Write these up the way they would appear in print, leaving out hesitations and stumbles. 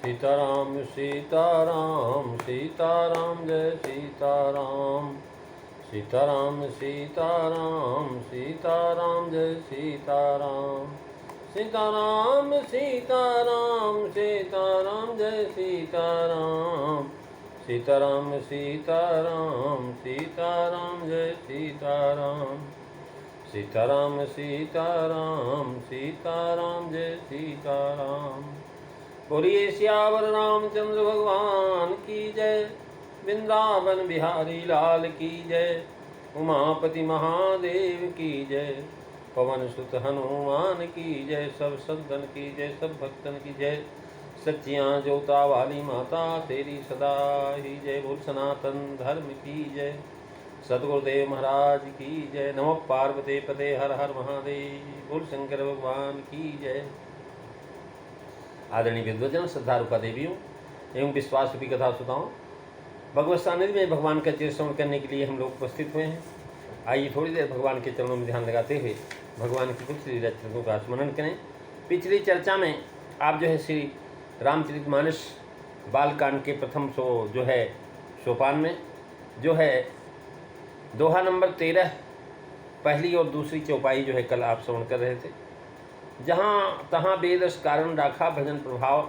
सीताराम सीताराम सीताराम जय सीताराम। सीताराम सीताराम सीताराम जय सीताराम। सीताराम सीताराम सीताराम जय सीताराम। सीताराम सीताराम सीताराम जय सीताराम। सीताराम सीताराम सीताराम जय सीताराम। बोलिए सियावर रामचंद्र भगवान की जय। वृंदावन बिहारी लाल की जय। उमापति महादेव की जय। पवन सुत हनुमान की जय। सब संतन की जय, सब भक्तन की जय। सच्चियाँ जोता वाली माता तेरी सदा ही जय। बोल सनातन धर्म की जय। सदगुरुदेव महाराज की जय। नमः पार्वती पते हर हर महादेव। बोल शंकर भगवान की जय। आदरणीय विद्वजन, श्रद्धारूपा देवियों एवं विश्वास रूपी कथा सुताओं, भगवत सानिध्य में भगवान का चिरस्मरण करने के लिए हम लोग उपस्थित हुए हैं। आइए थोड़ी देर भगवान के चरणों में ध्यान लगाते हुए भगवान की कुछ लीला चरित्रों का स्मरण करें। पिछली चर्चा में आप जो है श्री रामचरितमानस बालकांड के प्रथम सोपान में जो है दोहा नंबर 13 पहली और दूसरी चौपाई जो है कल आप श्रवण कर रहे थे। जहाँ तहाँ बेदस कारण राखा, भजन प्रभाव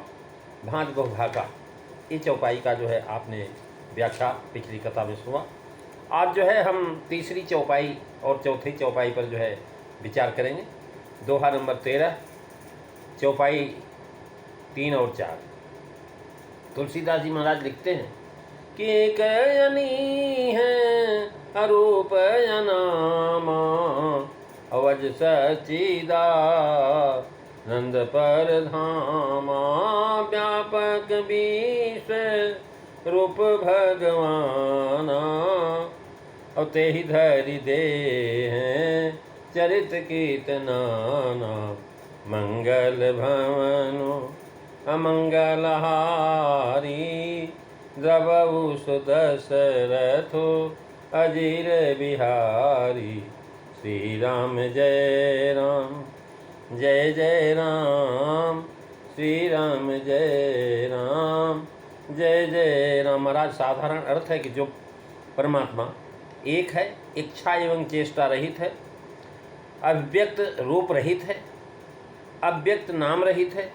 भांज बहुभाका, ये चौपाई का जो है आपने व्याख्या पिछली कथा में सुना। आज जो है हम तीसरी चौपाई और चौथी चौपाई पर जो है विचार करेंगे। दोहा नंबर 13 चौपाई 3 और 4। तुलसीदास जी महाराज लिखते हैं कि कयनी है अरूप अनामा, अवज सचिदा नंद पर धामा, व्यापक विश्व रूप भगवाना, और ते ही धरि दे हैं चरित कीर्तनाना, मंगल भवनु अमंगल हारी, द्रवहु सुदशरथो अजीर बिहारी, श्री राम जय राम जय जय राम, श्री राम जय राम जय जय राम। महाराज साधारण अर्थ है कि जो परमात्मा एक है, इच्छा एवं चेष्टा रहित है, अव्यक्त रूप रहित है, अव्यक्त नाम रहित है,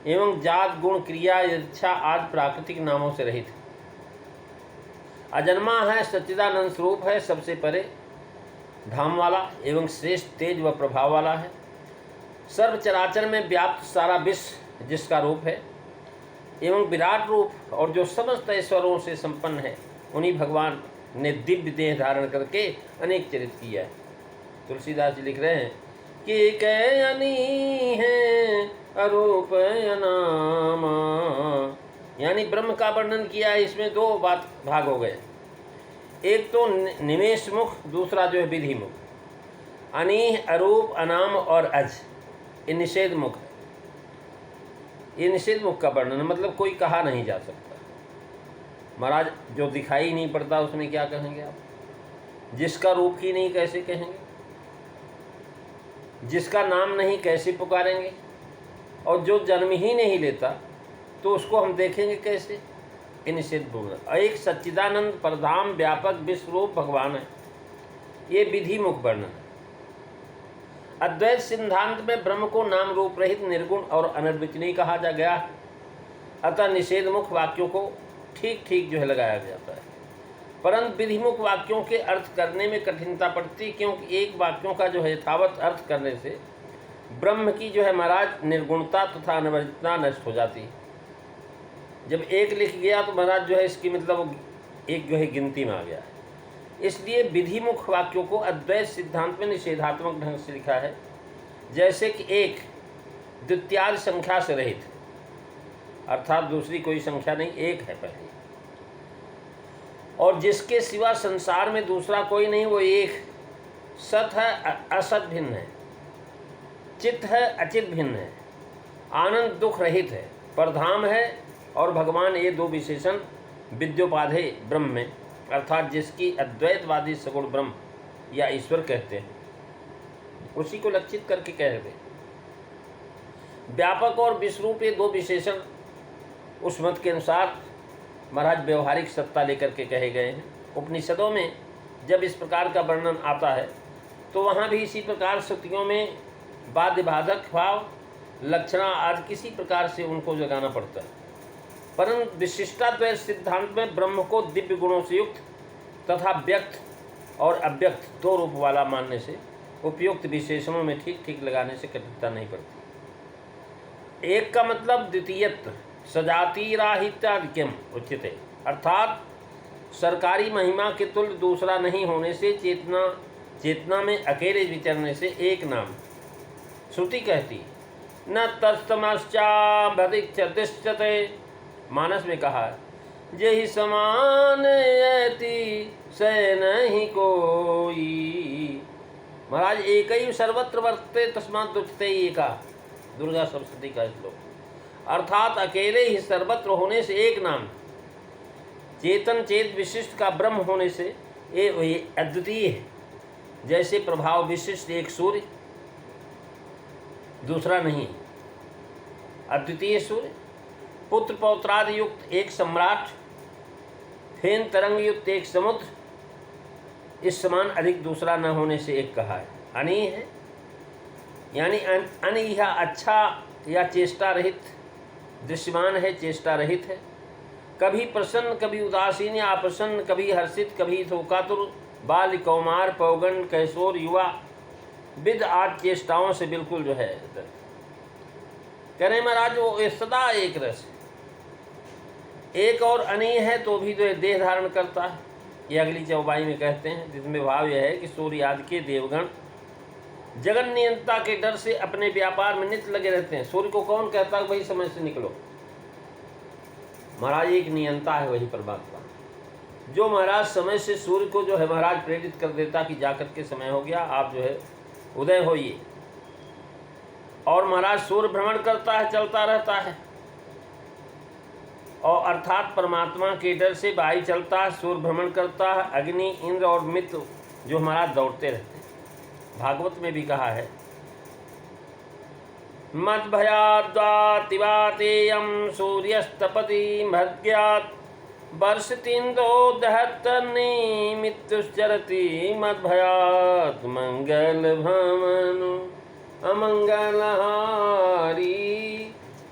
एवं जात गुण क्रिया इच्छा आदि प्राकृतिक नामों से रहित है, अजन्मा है, सच्चिदानंद स्वरूप है, सबसे परे धाम वाला एवं श्रेष्ठ तेज व प्रभाव वाला है, सर्व चराचर में व्याप्त सारा विश्व जिसका रूप है, एवं विराट रूप और जो समस्त ऐश्वर्यों से संपन्न है, उन्हीं भगवान ने दिव्य देह धारण करके अनेक चरित्र किया है। तुलसीदास जी लिख रहे हैं कि कयनी है अरूप अनामा, यानी ब्रह्म का वर्णन किया है। इसमें दो भाग हो गए, एक तो निमेष मुख, दूसरा जो है विधि मुख। अनीह, अरूप, अनाम और अज, ये निषेध मुख है। ये निषेध मुख का वर्णन मतलब कोई कहा नहीं जा सकता। महाराज जो दिखाई नहीं पड़ता उसमें क्या कहेंगे आप? जिसका रूप ही नहीं कैसे कहेंगे? जिसका नाम नहीं कैसे पुकारेंगे? और जो जन्म ही नहीं लेता तो उसको हम देखेंगे कैसे? ये निषेध मुख। एक सच्चिदानंद परधाम व्यापक विश्वरूप भगवान है, ये विधि मुख वर्णन है। अद्वैत सिद्धांत में ब्रह्म को नाम रूप रहित, निर्गुण और अनिर्वचनीय कहा जा गया, अतः निषेध मुख वाक्यों को ठीक ठीक जो है लगाया जाता है। परंतु विधिमुख वाक्यों के अर्थ करने में कठिनता पड़ती, क्योंकि एक वाक्यों का जो है यथावत अर्थ करने से ब्रह्म की जो है महाराज निर्गुणता तथा अनिर्वचनता नष्ट हो जाती है। जब एक लिख गया तो महाराज जो है इसकी मतलब एक जो है गिनती में आ गया है। इसलिए विधिमुख वाक्यों को अद्वैत सिद्धांत में निषेधात्मक ढंग से लिखा है, जैसे कि एक द्वितीयादि संख्या से रहित, अर्थात दूसरी कोई संख्या नहीं, एक है पहले, और जिसके सिवा संसार में दूसरा कोई नहीं, वो एक। सत है, असत भिन्न है, चित्त है, अचित भिन्न है, आनंद दुख रहित है, परधाम है और भगवान, ये दो विशेषण विद्योपाधेय ब्रह्म में, अर्थात जिसकी अद्वैतवादी सगुण ब्रह्म या ईश्वर कहते हैं, उसी को लक्षित करके कहते हैं। व्यापक और विश्वरूप, ये दो विशेषण उस मत के अनुसार महाराज व्यवहारिक सत्ता लेकर के कहे गए हैं। उपनिषदों में जब इस प्रकार का वर्णन आता है तो वहाँ भी इसी प्रकार श्रुतियों में बाध्य बाधक भाव लक्षणा आदि किसी प्रकार से उनको जगाना पड़ता है। परंतु विशिष्टाद्वैत सिद्धांत में ब्रह्म को दिव्य गुणों से युक्त तथा व्यक्त और अव्यक्त दो रूप वाला मानने से उपयुक्त विशेषणों में ठीक ठीक लगाने से कठिनता नहीं पड़ती। एक का मतलब द्वितीयत्व सजातिराहित्यादिक्यम उच्यते, अर्थात सरकारी महिमा के तुल्य दूसरा नहीं होने से चेतना में अकेले विचरने से एक नाम। श्रुति कहती न तस्तमश्चाभतिष्ठते, मानस में कहा है जहि समान यति सै नहीं कोई। महाराज एक ही सर्वत्र वर्तते तस्मात् दुष्टते एका, दुर्गा सप्तशती का श्लोक। अर्थात अकेले ही सर्वत्र होने से एक नाम, चेतन चेत विशिष्ट का ब्रह्म होने से ये अद्वितीय है। जैसे प्रभाव विशिष्ट एक सूर्य दूसरा नहीं, अद्वितीय सूर्य, पुत्र पौत्रादि युक्त एक सम्राट, फेन तरंग युक्त एक समुद्र, इस समान अधिक दूसरा न होने से एक कहा है। अनी है यानी अन यह अच्छा या चेष्टा रहित, दृश्यमान है चेष्टा रहित है, कभी प्रसन्न कभी उदासीन या अप्रसन्न, कभी हर्षित कभी शोकातुर, बाल कौमार पौगंड कैशोर युवा विद आठ चेष्टाओं से बिल्कुल जो है कह रहे महाराज वो सदा एक रस है। एक और अनीय है तो भी जो देह धारण करता है, ये अगली चौपाई में कहते हैं, जिसमें भाव यह है कि सूर्य आदि के देवगण जगन नियंता के डर से अपने व्यापार में नित्य लगे रहते हैं। सूर्य को कौन कहता है वही समय से निकलो, महाराज एक नियंता है वही परमात्मा, जो महाराज समय से सूर्य को जो है महाराज प्रेरित कर देता कि जाकर के समय हो गया, आप जो है उदय होइए। और महाराज सूर्य भ्रमण करता है, चलता रहता है, और अर्थात परमात्मा के डर से वायु चलता है, सूर्य भ्रमण करता है, अग्नि इंद्र और मित्र जो महाराज दौड़ते रहते हैं। भागवत में भी कहा है मद भयाद्वातिवातेयम सूर्यस्तपति महद्यात् वर्षतीन्द्रो दहतनिमित्तुश्चरति मद भयात् मंगल भमनु अमंगलहारी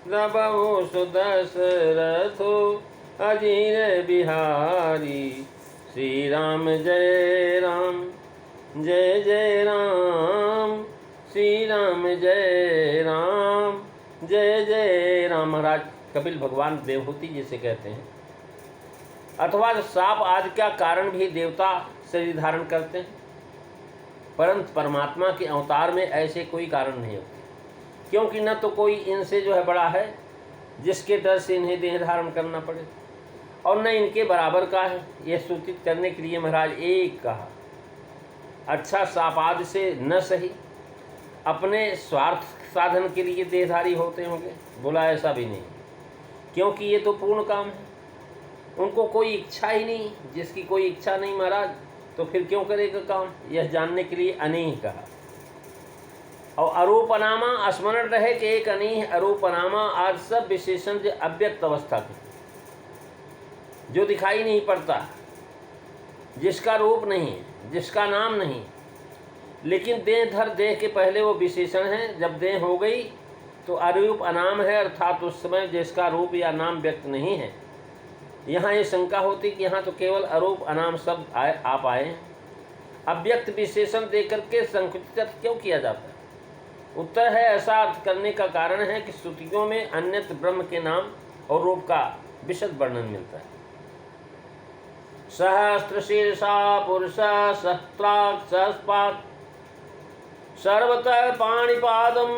रबहु सुदशरथो अजीर बिहारी। श्री राम जय राम जय जय राम, श्री राम जय राम जय जय राम। महाराज कपिल भगवान देवहूति जिसे कहते हैं, अथवा साप आदि का कारण भी देवता शरीर धारण करते हैं, परंतु परमात्मा के अवतार में ऐसे कोई कारण नहीं होते, क्योंकि न तो कोई इनसे जो है बड़ा है जिसके डर से इन्हें देह धारण करना पड़े, और न इनके बराबर का है। यह सूचित करने के लिए महाराज एक कहा। अच्छा साप आदि से न सही अपने स्वार्थ साधन के लिए देहधारी होते होंगे, बोला ऐसा भी नहीं, क्योंकि ये तो पूर्ण काम है, उनको कोई इच्छा ही नहीं। जिसकी कोई इच्छा नहीं महाराज तो फिर क्यों करेगा काम, यह जानने के लिए अनीह कहा। और अरूपनामा स्मरण रहे कि एक अनीह अरूपनामा आज सब विशेषण जो अव्यक्त अवस्था के, जो दिखाई नहीं पड़ता, जिसका रूप नहीं, जिसका नाम नहीं, लेकिन देह धर देह के पहले वो विशेषण है। जब देह हो गई तो अरूप अनाम है, अर्थात उस समय जिसका रूप या नाम व्यक्त नहीं है। यहाँ ये शंका होती कि यहाँ तो केवल अरूप अनाम शब्द आप आए हैं, अव्यक्त विशेषण देकर के संकुचित क्यों किया जाता है? उत्तर है ऐसा अर्थ करने का कारण है कि श्रुतियों में अन्यत्र ब्रह्म के नाम और रूप का विशद वर्णन मिलता है। सहस्रशीर्षा पुरुष सहस्राक्ष सहस्पाद सर्वतः पाणिपादम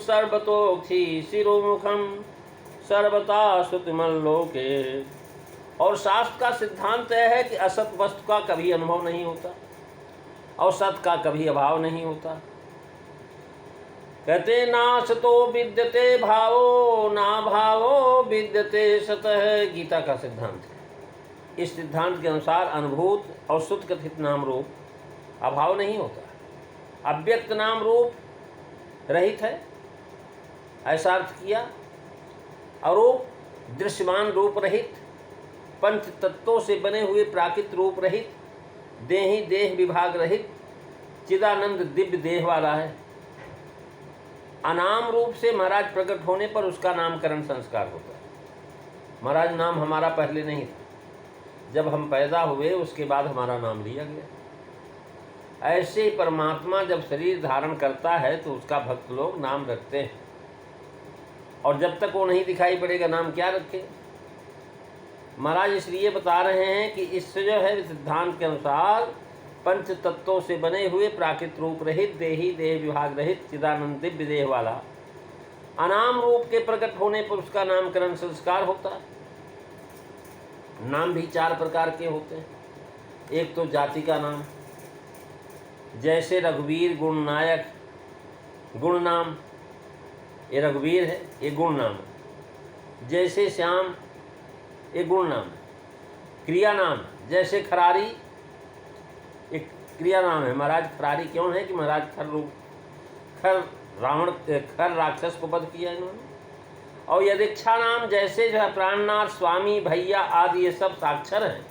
सर्वतोक्षि शिरोमुखम सर्वता श्रुतिमल्लोके। और शास्त्र का सिद्धांत है कि असत वस्तु का कभी अनुभव नहीं होता और सत का कभी अभाव नहीं होता। कहते ना सतो विद्यते भावो ना भावो विद्यते सतः, गीता का सिद्धांत है। इस सिद्धांत के अनुसार अनुभूत और शुद्ध कथित नाम रूप अभाव नहीं होता, अव्यक्त नाम रूप रहित है, ऐसा अर्थ किया। अरूप दृश्यमान रूप रहित, पंच तत्वों से बने हुए प्राकृत रूप रहित, देही देह विभाग रहित, चिदानंद दिव्य देह वाला है। अनाम रूप से महाराज प्रकट होने पर उसका नामकरण संस्कार होता है। महाराज नाम हमारा पहले नहीं था, जब हम पैदा हुए उसके बाद हमारा नाम लिया गया। ऐसे ही परमात्मा जब शरीर धारण करता है तो उसका भक्त लोग नाम रखते हैं, और जब तक वो नहीं दिखाई पड़ेगा नाम क्या रखें। महाराज इसलिए बता रहे हैं कि इससे जो है सिद्धांत के अनुसार पंच तत्वों से बने हुए प्राकृत रूप रहित, देही देह विभाग रहित, चिदानंद दिव्य देह वाला अनाम रूप के प्रकट होने पर उसका नामकरण संस्कार होता है। नाम भी 4 प्रकार के होते हैं। एक तो जाति का नाम, जैसे रघुवीर गुणनायक, गुण नाम, ये रघुवीर है, ये गुण नाम है। जैसे श्याम, ये गुण नाम है। क्रिया नाम, जैसे खरारी, एक क्रिया नाम है। महाराज खरारी क्यों है कि महाराज खर राक्षस को वध किया इन्होंने। और यह दीक्षा नाम, जैसे जो है प्राणनाथ, स्वामी, भैया आदि ये सब साक्षर हैं।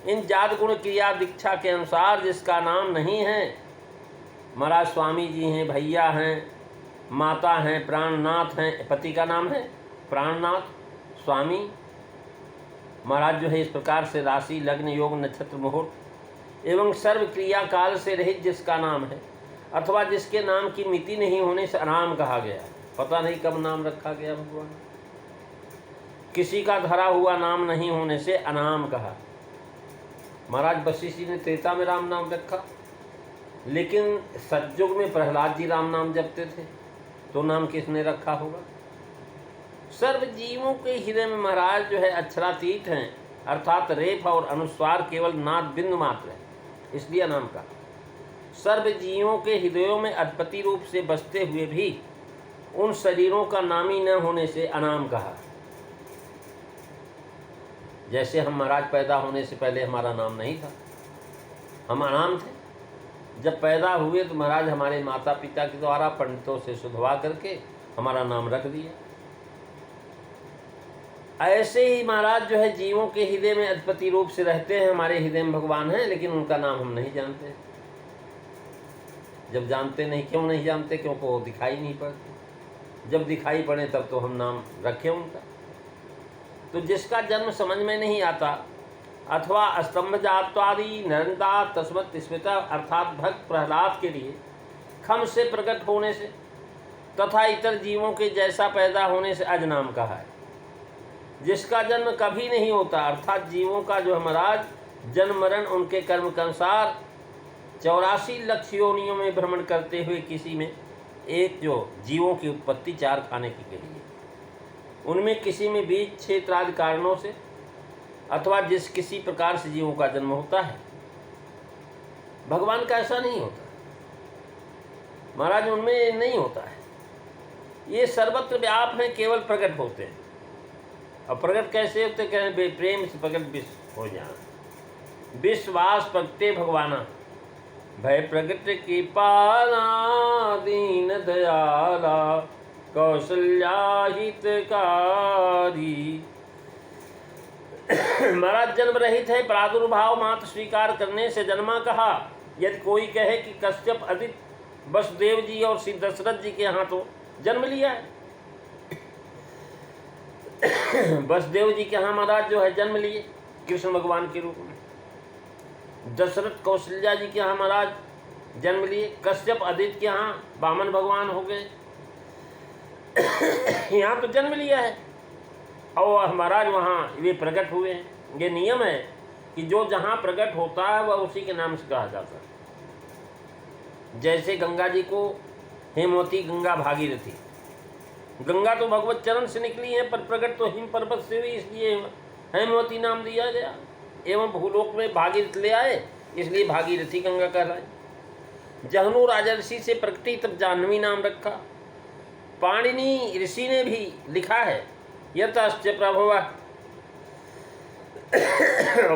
इन जात गुण क्रिया दीक्षा के अनुसार जिसका नाम नहीं है, महाराज स्वामी जी हैं, भैया हैं, माता हैं, प्राणनाथ हैं, पति का नाम है प्राणनाथ, स्वामी। महाराज जो है इस प्रकार से राशि, लग्न, योग, नक्षत्र, मुहूर्त एवं सर्व क्रिया काल से रहित जिसका नाम है, अथवा जिसके नाम की मिति नहीं होने से अनाम कहा गया। पता नहीं कब नाम रखा गया भगवान। किसी का धरा हुआ नाम नहीं होने से अनाम कहा। महाराज वशिष्ठ जी ने त्रेता में राम नाम रखा, लेकिन सतयुग में प्रहलाद जी राम नाम जपते थे, तो नाम किसने रखा होगा। सर्व जीवों के हृदय में महाराज जो है अक्षरातीत हैं, अर्थात रेफ और अनुस्वार केवल नाद बिंदु मात्र है, इसलिए नाम का। सर्व जीवों के हृदयों में अधिपति रूप से बसते हुए भी उन शरीरों का नामी न होने से अनाम कहा। जैसे हम महाराज पैदा होने से पहले हमारा नाम नहीं था, हम अनाम थे। जब पैदा हुए तो महाराज हमारे माता पिता के द्वारा पंडितों से शुद्धवा करके हमारा नाम रख दिया। ऐसे ही महाराज जो है जीवों के हृदय में अधिपति रूप से रहते हैं, हमारे हृदय में भगवान हैं, लेकिन उनका नाम हम नहीं जानते। जब जानते नहीं, क्यों नहीं जानते? क्योंकि वो दिखाई नहीं पड़ते। जब दिखाई पड़े तब तो हम नाम रखें उनका। तो जिसका जन्म समझ में नहीं आता, अथवा स्तंभ जात्वादि नरंदा तस्मत् स्मृता, अर्थात भक्त प्रहलाद के लिए खम से प्रकट होने से तथा इतर जीवों के जैसा पैदा होने से अजनाम कहा है। जिसका जन्म कभी नहीं होता, अर्थात जीवों का जो महाराज जन्म मरण उनके कर्म के अनुसार 84 लाख योनियों में भ्रमण करते हुए किसी में एक जो जीवों की उत्पत्ति 4 खाने की के लिए, उनमें किसी में बीज क्षेत्र आदि कारणों से अथवा जिस किसी प्रकार से जीवों का जन्म होता है। भगवान का ऐसा नहीं होता महाराज, उनमें नहीं होता है। ये सर्वत्र व्याप हैं, केवल प्रकट होते हैं। और प्रकट कैसे होते? कहें प्रेम से प्रकट विश्व हो जाना। विश्वास प्रगटे भगवाना, भय प्रगट की पाला, दीन दयाला, कौशल्या हितकारी। महाराज जन्म रहित है, प्रादुर्भाव मात्र स्वीकार करने से जन्मा कहा। यदि कोई कहे कि कश्यप आदित्य वसुदेव जी और श्री दशरथ जी के यहाँ तो जन्म लिया है, वसुदेव जी के यहाँ महाराज जो है जन्म लिए कृष्ण भगवान के रूप में, दशरथ कौशल्या जी के यहाँ महाराज जन्म लिए, कश्यप आदित्य के यहाँ वामन भगवान हो गए, यहाँ तो जन्म लिया है और महाराज वहाँ वे प्रकट हुए हैं। ये नियम है कि जो जहाँ प्रकट होता है वह उसी के नाम से कहा जाता है। जैसे गंगा जी को हेमवती गंगा भागीरथी, गंगा तो भगवत चरण से निकली है, पर प्रकट तो हिम पर्वत से हुई, इसलिए हेमवती नाम दिया गया। एवं भूलोक में भागीरथ ले आए, इसलिए भागीरथी गंगा कहलाए। जहनु राजर्षि से प्रकटी तब जाह्नवी नाम रखा। पाणिनि ऋषि ने भी लिखा है यतश्च प्रभव।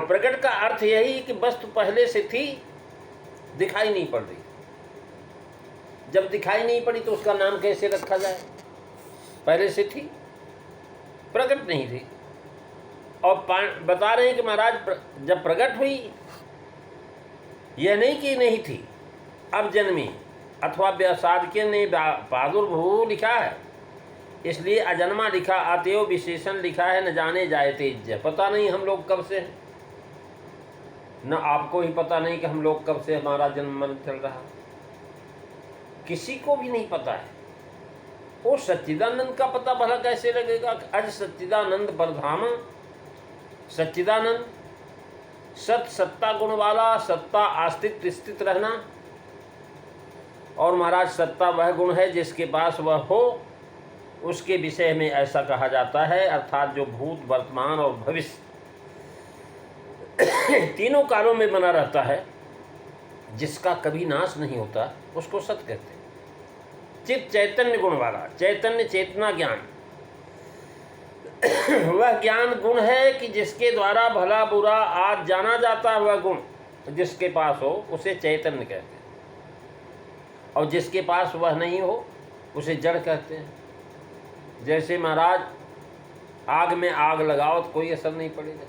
प्रकट का अर्थ यही कि वस्तु पहले से थी, दिखाई नहीं पड़ रही। जब दिखाई नहीं पड़ी तो उसका नाम कैसे रखा जाए? पहले से थी, प्रकट नहीं थी। और बता रहे हैं कि महाराज जब प्रकट हुई, यह नहीं कि नहीं थी, अब जन्मी, अथवा व्यासाध्य ने प्रादुर्भूव लिखा है, इसलिए अजन्मा लिखा, अतएव विशेषण लिखा है, न जाने जाए तेज। पता नहीं हम लोग कब से हैं, न आपको ही पता नहीं कि हम लोग कब से हमारा जन्म मरण चल रहा, किसी को भी नहीं पता है। वो सच्चिदानंद का पता भला कैसे लगेगा? अज सच्चिदानंद परधाम, सच्चिदानंद सत सत्ता गुण वाला, सत्ता आस्तिक स्थित रहना। और महाराज सत्ता वह गुण है जिसके पास वह हो, उसके विषय में ऐसा कहा जाता है, अर्थात जो भूत वर्तमान और भविष्य तीनों कालों में बना रहता है, जिसका कभी नाश नहीं होता, उसको सत कहते हैं। चित चैतन्य गुण वाला, चैतन्य चेतना ज्ञान, वह ज्ञान गुण है कि जिसके द्वारा भला बुरा आज जाना जाता है, वह गुण जिसके पास हो उसे चैतन्य कहते हैं। और जिसके पास वह नहीं हो उसे जड़ कहते हैं। जैसे महाराज आग में आग लगाओ तो कोई असर नहीं पड़ेगा,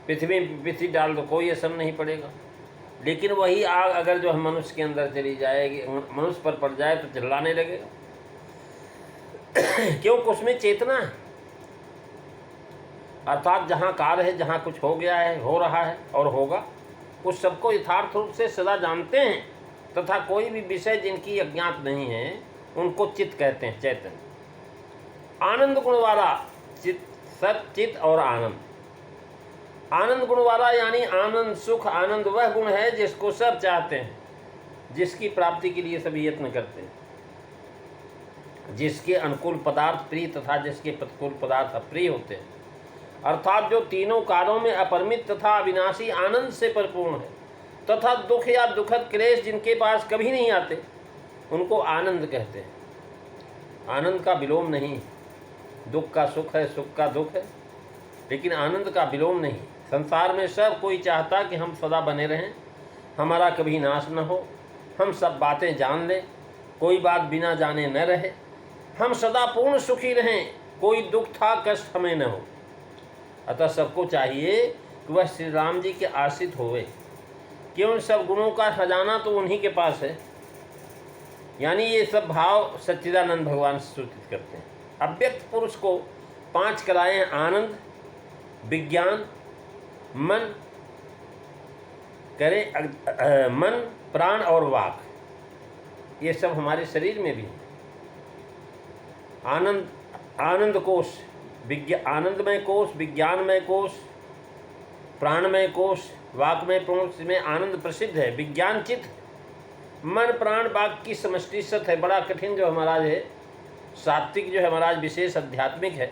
पृथ्वी में पृथ्वी डाल दो कोई असर नहीं पड़ेगा, लेकिन वही आग अगर जो मनुष्य के अंदर चली जाएगी, मनुष्य पर पड़ जाए तो चिल्लाने लगेगा। क्योंकि उसमें चेतना है, अर्थात जहाँ कार्य है, जहाँ कुछ हो गया है, हो रहा है और होगा, उस सबको यथार्थ रूप से सदा जानते हैं, तथा कोई भी विषय जिनकी अज्ञात नहीं है उनको चित्त कहते हैं, चैतन्य। आनंद गुण वाला, चित्त, सत, चित्त और आनंद। आनंद गुण वाला यानी आनंद, सुख, आनंद वह गुण है जिसको सब चाहते हैं, जिसकी प्राप्ति के लिए सभी यत्न करते हैं, जिसके अनुकूल पदार्थ प्रिय तथा जिसके प्रतिकूल पदार्थ अप्रिय होते हैं, अर्थात जो तीनों कालों में अपरिमित तथा अविनाशी आनंद से परिपूर्ण है, तथा दुख या दुखद क्लेश जिनके पास कभी नहीं आते, उनको आनंद कहते हैं। आनंद का विलोम नहीं, दुख का सुख है, सुख का दुख है, लेकिन आनंद का विलोम नहीं। संसार में सब कोई चाहता कि हम सदा बने रहें, हमारा कभी नाश न हो, हम सब बातें जान लें, कोई बात बिना जाने न रहे, हम सदा पूर्ण सुखी रहें, कोई दुख था कष्ट हमें न हो। अतः सबको चाहिए कि वह श्री राम जी के आश्रित होवे, कि उन सब गुणों का खजाना तो उन्हीं के पास है। यानी ये सब भाव सच्चिदानंद भगवान सूचित करते हैं। अव्यक्त पुरुष को 5 कलाएं, आनंद, विज्ञान, मन करे, मन, प्राण और वाक, ये सब हमारे शरीर में भी है। आनंद, आनंद कोश, आनंदमय कोश, विज्ञानमय कोश, प्राणमय कोश, वाकमय कोश में आनंद प्रसिद्ध है। विज्ञान चित्त, मन, प्राण, वाक की समष्टि सत है। बड़ा कठिन जो हमारा है, सात्विक जो है महाराज विशेष आध्यात्मिक है।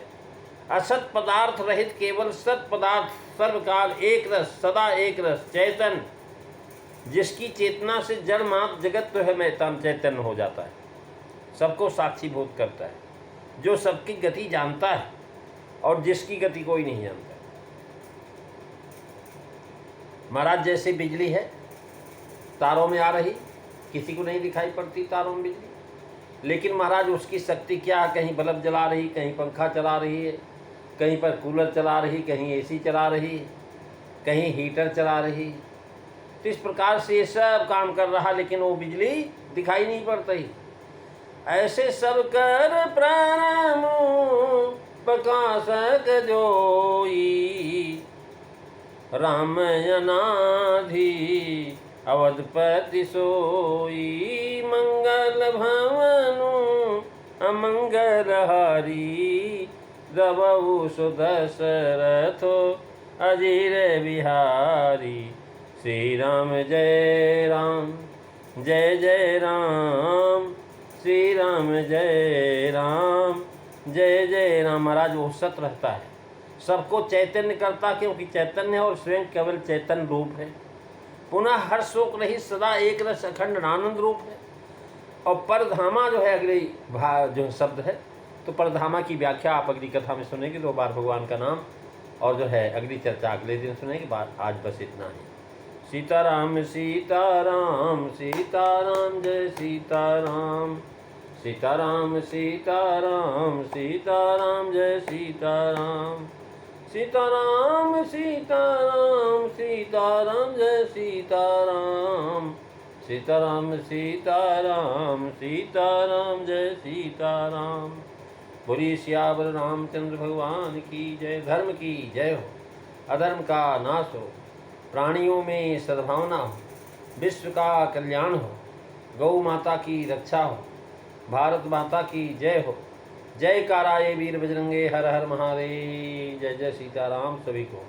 असत पदार्थ रहित केवल सत पदार्थ, सर्वकाल एक रस, सदा एक रस, चैतन्य, जिसकी चेतना से जड़ मात्र जगत तो है मैतान चैतन्य हो जाता है, सबको साक्षीभूत करता है, जो सबकी गति जानता है और जिसकी गति कोई नहीं जानता। महाराज जैसे बिजली है तारों में आ रही, किसी को नहीं दिखाई पड़ती तारों में बिजली, लेकिन महाराज उसकी शक्ति क्या है, कहीं बल्ब जला रही, कहीं पंखा चला रही है, कहीं पर कूलर चला रही, कहीं एसी चला रही, कहीं हीटर चला रही। तो इस प्रकार से ये सब काम कर रहा, लेकिन वो बिजली दिखाई नहीं पड़ती। ऐसे सब कर प्राण प्रकाशक जोई, राम अनाधि अवधपति सोई, मंगल भवनु अमंगल हारी, रवु सुदशरथो अजीर बिहारी। श्री राम जय राम, जय जय राम, श्री राम जय राम, जय जय राम। महाराज वो सत रहता है, सबको चैतन्य करता, क्योंकि चैतन्य है और स्वयं केवल चैतन्य रूप है। पुनः हर शोक रहित सदा एक रस अखंड आनंद रूप है। और परधामा जो है अगली जो शब्द है, तो परधामा की व्याख्या आप अगली कथा में सुनेंगे, 2 बार भगवान का नाम, और जो है अगली चर्चा अगले दिन सुनेंगे। बात आज बस इतना ही। सीताराम सीताराम सीताराम, जय सीताराम सीताराम सीताराम सीताराम जय सीताराम। सीताराम सीताराम सीताराम जय सीताराम। सीताराम सीताराम सीताराम जय सीताराम। बोलिए सियावर रामचंद्र भगवान की जय। धर्म की जय हो, अधर्म का नाश हो, प्राणियों में सद्भावना हो, विश्व का कल्याण हो, गौ माता की रक्षा हो, भारत माता की जय हो। जय काराये वीर बजरंगे, हर हर महादेव। जय जय सीताराम सभी को।